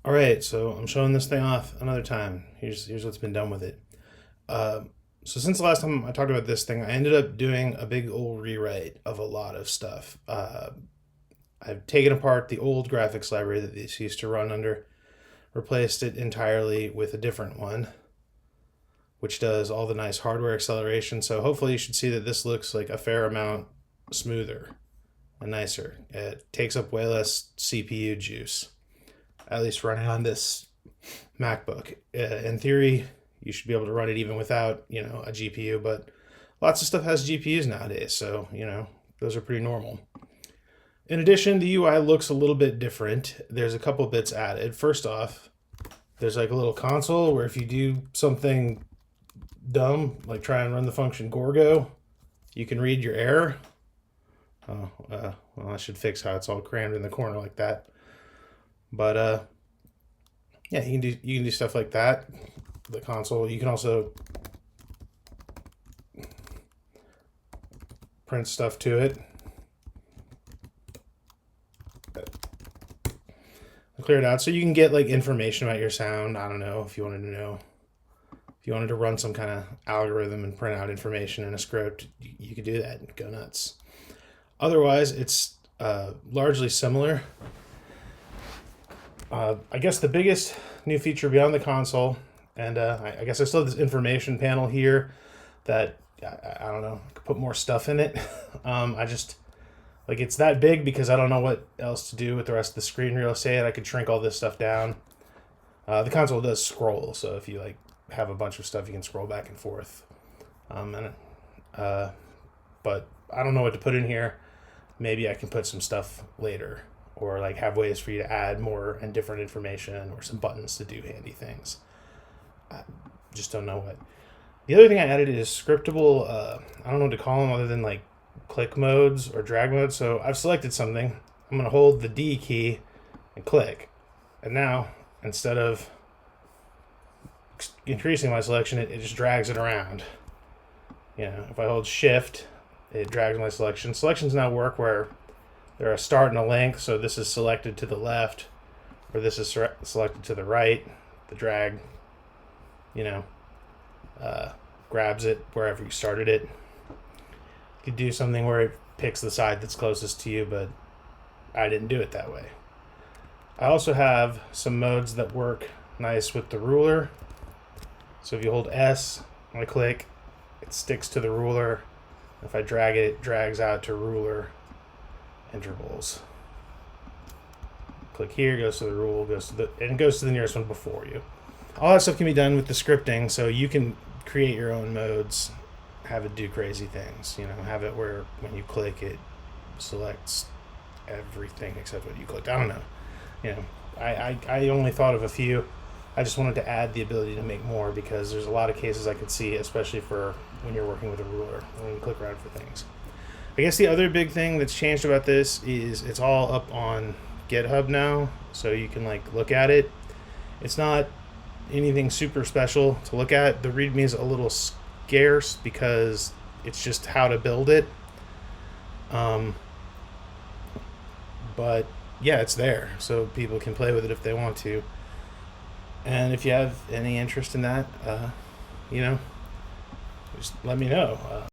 All right, so I'm showing this thing off another time. Here's what's been done with it. Uh, so since the last time I talked about this thing, I ended up doing a big old rewrite of a lot of stuff. I've taken apart the old graphics library that this used to run under, replaced it entirely with a different one, which does all the nice hardware acceleration. So hopefully you should see that this looks like a fair amount smoother and nicer. It takes up way less CPU juice, at least running on this MacBook. In theory, you should be able to run it even without, a GPU, but lots of stuff has GPUs nowadays, so, those are pretty normal. In addition, the UI looks a little bit different. There's a couple bits added. First off, there's like a little console where if you do something dumb, like try and run the function Gorgo, you can read your error. Well, I should fix how it's all crammed in the corner like that. But yeah, you can do stuff like that. The console. You can also print stuff to it. Clear it out so you can get like information about your sound. I don't know if you wanted to know. If you wanted to run some kind of algorithm and print out information in a script, you could do that and go nuts. Otherwise, it's largely similar. I guess the biggest new feature beyond the console, and I guess I still have this information panel here that, I don't know, I could put more stuff in it. I just, like, it's that big because I don't know what else to do with the rest of the screen real estate. I could shrink all this stuff down. The console does scroll, so if you, like, have a bunch of stuff, you can scroll back and forth. But I don't know what to put in here. Maybe I can put some stuff later, or like have ways for you to add more and different information, or some buttons to do handy things. I just don't know what. The other thing I added is scriptable, I don't know what to call them other than like click modes or drag modes. So I've selected something. I'm going to hold the D key and click. And now, instead of increasing my selection, it just drags it around. If I hold shift, it drags my selection. Selections now work where there are a start and a length, so this is selected to the left, or this is selected to the right. The drag, grabs it wherever you started it. You could do something where it picks the side that's closest to you, but I didn't do it that way. I also have some modes that work nice with the ruler. So if you hold S and I click, it sticks to the ruler. If I drag it, it drags out to ruler intervals. Click here, goes to the rule, goes to the nearest one before you. All that stuff can be done with the scripting, so you can create your own modes, have it do crazy things. Have it where when you click, it selects everything except what you clicked. I don't know. I only thought of a few. I just wanted to add the ability to make more because there's a lot of cases I could see, especially for when you're working with a ruler, when you click around for things. I guess the other big thing that's changed about this is it's all up on GitHub now, so you can like look at it. It's not anything super special to look at. The README is a little scarce because it's just how to build it. But yeah, it's there, so people can play with it if they want to. And if you have any interest in that, just let me know.